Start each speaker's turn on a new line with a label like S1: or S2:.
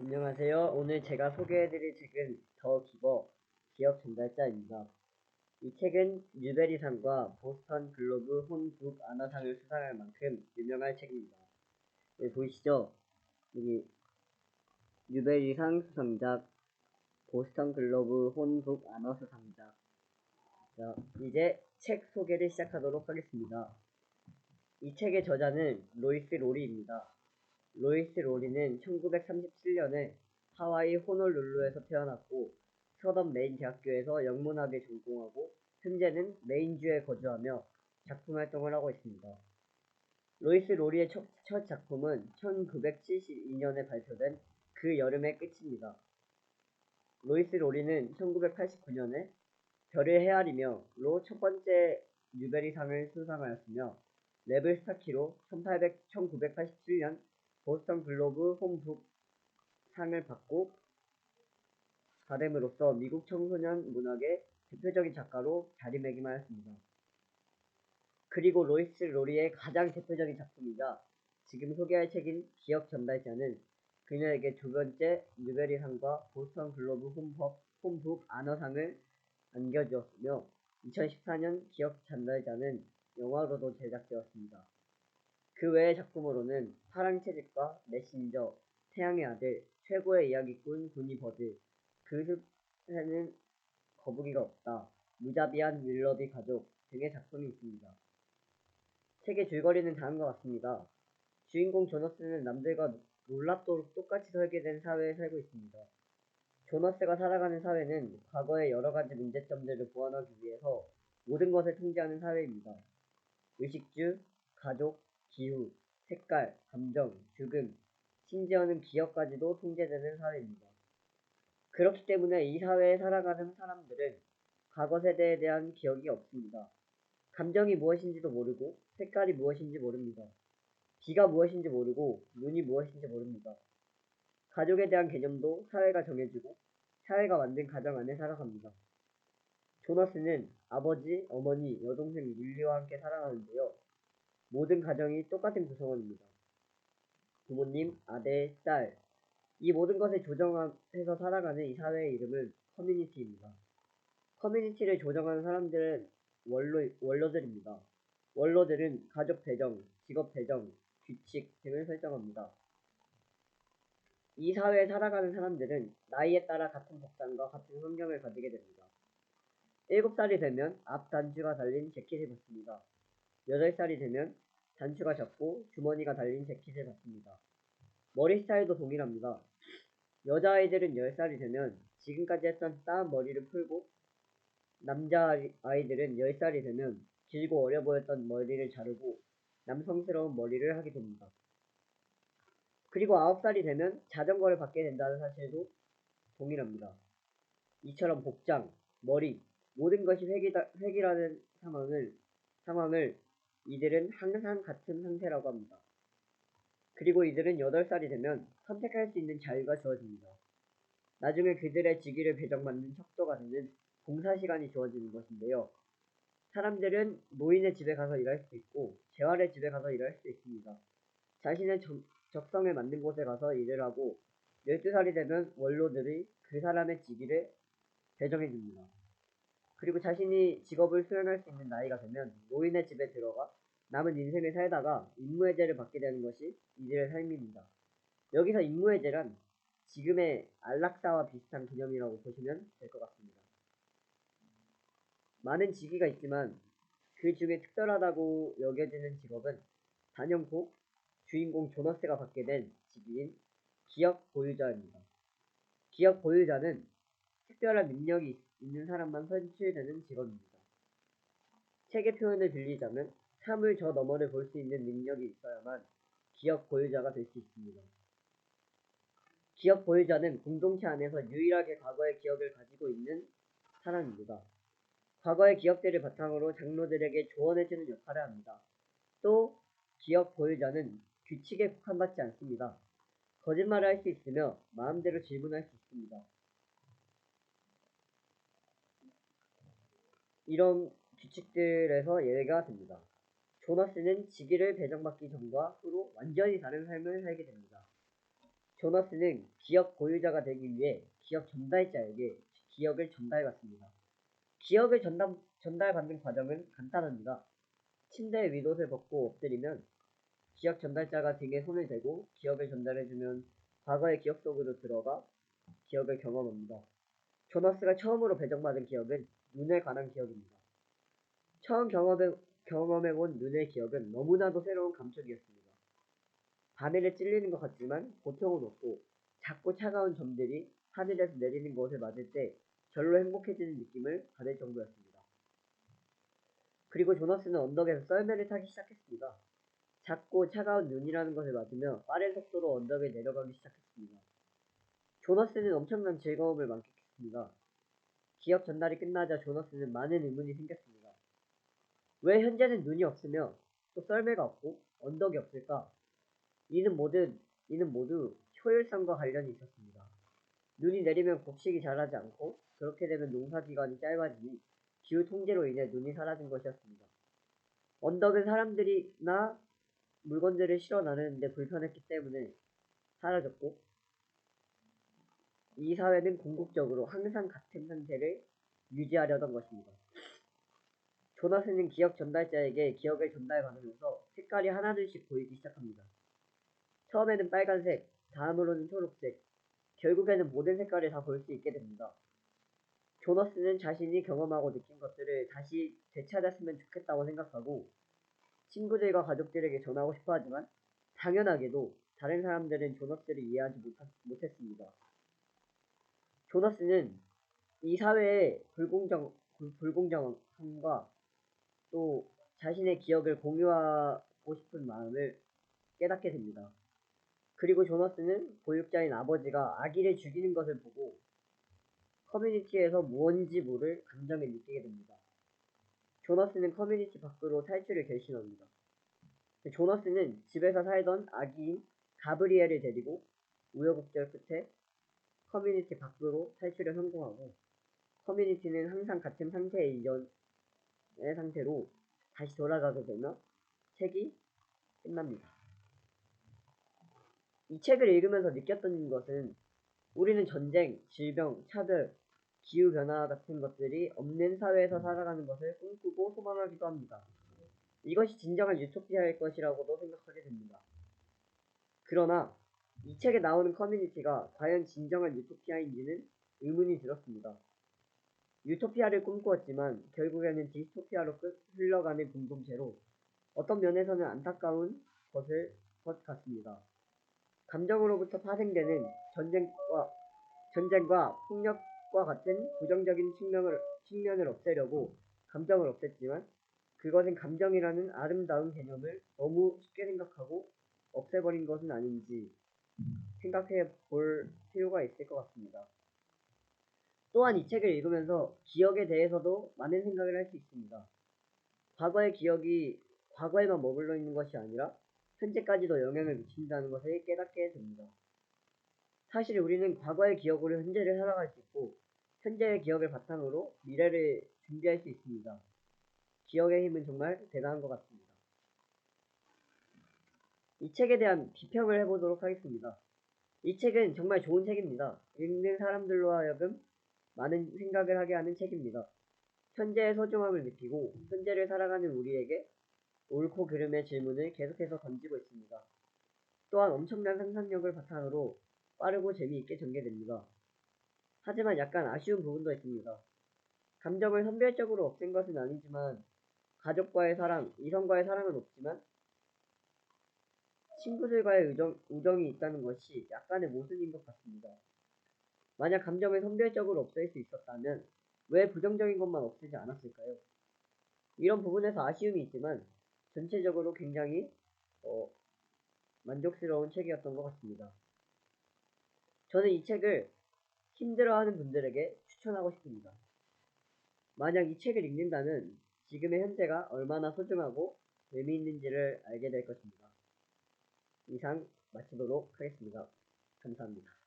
S1: 안녕하세요. 오늘 제가 소개해드릴 책은 더 기버, 기업 전달자입니다. 이 책은 뉴베리상과 보스턴 글로브 혼북 아나상을 수상할 만큼 유명한 책입니다. 여기 보이시죠? 여기 뉴베리상 수상작, 보스턴 글로브 혼북 아너 수상작. 자, 이제 책 소개를 시작하도록 하겠습니다. 이 책의 저자는 로이스 로리입니다. 로이스 로리는 1937년에 하와이 호놀룰루에서 태어났고 서던 메인 대학교에서 영문학을 전공하고 현재는 메인주에 거주하며 작품 활동을 하고 있습니다. 로이스 로리의 첫 작품은 1972년에 발표된 그 여름의 끝입니다. 로이스 로리는 1989년에 별을 헤아리며로 첫 번째 뉴베리상을 수상하였으며 랩을 스타키로 1987년 보스턴 글로브 홈북 상을 받음으로써 미국 청소년 문학의 대표적인 작가로 자리매김하였습니다. 그리고 로이스 로리의 가장 대표적인 작품이자 지금 소개할 책인 기억 전달자는 그녀에게 두 번째 뉴베리상과 보스턴 글로브 홈북 아너상을 안겨주었으며 2014년 기억 전달자는 영화로도 제작되었습니다. 그 외의 작품으로는 파랑 채집과 메신저, 태양의 아들, 최고의 이야기꾼 도니 버드, 그 숲에는 거북이가 없다, 무자비한 윌러비 가족 등의 작품이 있습니다. 책의 줄거리는 다음과 같습니다. 주인공 조너스는 남들과 놀랍도록 똑같이 설계된 사회에 살고 있습니다. 조너스가 살아가는 사회는 과거의 여러가지 문제점들을 보완하기 위해서 모든 것을 통제하는 사회입니다. 의식주, 가족, 기후, 색깔, 감정, 죽음, 심지어는 기억까지도 통제되는 사회입니다. 그렇기 때문에 이 사회에 살아가는 사람들은 과거 세대에 대한 기억이 없습니다. 감정이 무엇인지도 모르고 색깔이 무엇인지 모릅니다. 비가 무엇인지 모르고 눈이 무엇인지 모릅니다. 가족에 대한 개념도 사회가 정해주고 사회가 만든 가정 안에 살아갑니다. 조너스는 아버지, 어머니, 여동생 릴리와 함께 살아가는데요. 모든 가정이 똑같은 구성원입니다. 부모님, 아들, 딸, 이 모든 것을 조정해서 살아가는 이 사회의 이름은 커뮤니티입니다. 커뮤니티를 조정하는 사람들은 원로들입니다. 원로들은 가족 배정, 직업 배정, 규칙 등을 설정합니다. 이 사회에 살아가는 사람들은 나이에 따라 같은 복장과 같은 환경을 가지게 됩니다. 7살이 되면 앞 단추가 달린 재킷을 받습니다. 8살이 되면 단추가 잡고 주머니가 달린 재킷을 받습니다. 머리 스타일도 동일합니다. 여자아이들은 10살이 되면 지금까지 했던 따은 머리를 풀고 남자아이들은 10살이 되면 길고 어려 보였던 머리를 자르고 남성스러운 머리를 하게 됩니다. 그리고 9살이 되면 자전거를 받게 된다는 사실도 동일합니다. 이처럼 복장, 머리, 모든 것이 획일하는 상황을 이들은 항상 같은 상태라고 합니다. 그리고 이들은 8살이 되면 선택할 수 있는 자유가 주어집니다. 나중에 그들의 직위를 배정받는 척도가 되는 봉사시간이 주어지는 것인데요. 사람들은 노인의 집에 가서 일할 수 있고 재활의 집에 가서 일할 수 있습니다. 자신의 적성에 맞는 곳에 가서 일을 하고 12살이 되면 원로들이 그 사람의 직위를 배정해줍니다. 그리고 자신이 직업을 수행할 수 있는 나이가 되면 노인의 집에 들어가 남은 인생을 살다가 임무해제를 받게 되는 것이 이들의 삶입니다. 여기서 임무해제란 지금의 안락사와 비슷한 개념이라고 보시면 될 것 같습니다. 많은 직위가 있지만 그 중에 특별하다고 여겨지는 직업은 단연코 주인공 조너스가 받게 된 직위인 기억 보유자입니다. 기억 보유자는 특별한 능력이 있는 사람만 선출되는 직업입니다. 책의 표현을 빌리자면 사물 저 너머를 볼 수 있는 능력이 있어야만 기억 보유자가 될 수 있습니다. 기억 보유자는 공동체 안에서 유일하게 과거의 기억을 가지고 있는 사람입니다. 과거의 기억들을 바탕으로 장로들에게 조언해주는 역할을 합니다. 또 기억 보유자는 규칙에 국한받지 않습니다. 거짓말을 할 수 있으며 마음대로 질문할 수 있습니다. 이런 규칙들에서 예외가 됩니다. 조너스는 직위를 배정받기 전과 후로 완전히 다른 삶을 살게 됩니다. 조너스는 기억 보유자가 되기 위해 기억 전달자에게 기억을 전달받습니다. 기억을 전달받는 과정은 간단합니다. 침대에 윗옷을 벗고 엎드리면 기억 전달자가 등에 손을 대고 기억을 전달해주면 과거의 기억 속으로 들어가 기억을 경험합니다. 조너스가 처음으로 배정받은 기억은 눈에 관한 기억입니다. 처음 경험해본 눈의 기억은 너무나도 새로운 감촉이었습니다. 바늘에 찔리는 것 같지만 고통은 없고 작고 차가운 점들이 하늘에서 내리는 것을 맞을 때 절로 행복해지는 느낌을 받을 정도였습니다. 그리고 조너스는 언덕에서 썰매를 타기 시작했습니다. 작고 차가운 눈이라는 것을 맞으며 빠른 속도로 언덕을 내려가기 시작했습니다. 조너스는 엄청난 즐거움을 만끽했습니다. 기억 전달이 끝나자 조너스는 많은 의문이 생겼습니다. 왜 현재는 눈이 없으며 또 썰매가 없고 언덕이 없을까? 이는 모두 효율성과 관련이 있었습니다. 눈이 내리면 곡식이 자라지 않고 그렇게 되면 농사기간이 짧아지니 기후 통제로 인해 눈이 사라진 것이었습니다. 언덕은 사람들이나 물건들을 실어 나르는데 불편했기 때문에 사라졌고 이 사회는 궁극적으로 항상 같은 상태를 유지하려던 것입니다. 조나스는 기억 전달자에게 기억을 전달받으면서 색깔이 하나둘씩 보이기 시작합니다. 처음에는 빨간색, 다음으로는 초록색, 결국에는 모든 색깔을 다 볼 수 있게 됩니다. 조너스는 자신이 경험하고 느낀 것들을 다시 되찾았으면 좋겠다고 생각하고 친구들과 가족들에게 전하고 싶어 하지만 당연하게도 다른 사람들은 조너스를 이해하지 못했습니다. 조너스는 이 사회의 불공정함과 또 자신의 기억을 공유하고 싶은 마음을 깨닫게 됩니다. 그리고 조너스는 보육자인 아버지가 아기를 죽이는 것을 보고 커뮤니티에서 무언지 모를 감정을 느끼게 됩니다. 조너스는 커뮤니티 밖으로 탈출을 결심합니다. 조너스는 집에서 살던 아기인 가브리엘을 데리고 우여곡절 끝에 커뮤니티 밖으로 탈출에 성공하고 커뮤니티는 항상 같은 상태의 이전의 상태로 다시 돌아가게 되며 책이 끝납니다. 이 책을 읽으면서 느꼈던 것은 우리는 전쟁, 질병, 차별, 기후변화 같은 것들이 없는 사회에서 살아가는 것을 꿈꾸고 소망하기도 합니다. 이것이 진정한 유토피아일 것이라고도 생각하게 됩니다. 그러나 이 책에 나오는 커뮤니티가 과연 진정한 유토피아인지는 의문이 들었습니다. 유토피아를 꿈꾸었지만 결국에는 디스토피아로 흘러가는 공동체로 어떤 면에서는 안타까운 것 같습니다. 감정으로부터 파생되는 전쟁과 폭력과 같은 부정적인 측면을 없애려고 감정을 없앴지만 그것은 감정이라는 아름다운 개념을 너무 쉽게 생각하고 없애버린 것은 아닌지 생각해 볼 필요가 있을 것 같습니다. 또한 이 책을 읽으면서 기억에 대해서도 많은 생각을 할 수 있습니다. 과거의 기억이 과거에만 머물러 있는 것이 아니라 현재까지도 영향을 미친다는 것을 깨닫게 됩니다. 사실 우리는 과거의 기억으로 현재를 살아갈 수 있고 현재의 기억을 바탕으로 미래를 준비할 수 있습니다. 기억의 힘은 정말 대단한 것 같습니다. 이 책에 대한 비평을 해보도록 하겠습니다. 이 책은 정말 좋은 책입니다. 읽는 사람들로 하여금 많은 생각을 하게 하는 책입니다. 현재의 소중함을 느끼고 현재를 살아가는 우리에게 옳고 그름의 질문을 계속해서 던지고 있습니다. 또한 엄청난 상상력을 바탕으로 빠르고 재미있게 전개됩니다. 하지만 약간 아쉬운 부분도 있습니다. 감정을 선별적으로 없앤 것은 아니지만 가족과의 사랑, 이성과의 사랑은 없지만 친구들과의 우정이 있다는 것이 약간의 모순인 것 같습니다. 만약 감정을 선별적으로 없앨 수 있었다면 왜 부정적인 것만 없애지 않았을까요? 이런 부분에서 아쉬움이 있지만 전체적으로 굉장히 만족스러운 책이었던 것 같습니다. 저는 이 책을 힘들어하는 분들에게 추천하고 싶습니다. 만약 이 책을 읽는다면 지금의 현재가 얼마나 소중하고 의미있는지를 알게 될 것입니다. 이상 마치도록 하겠습니다. 감사합니다.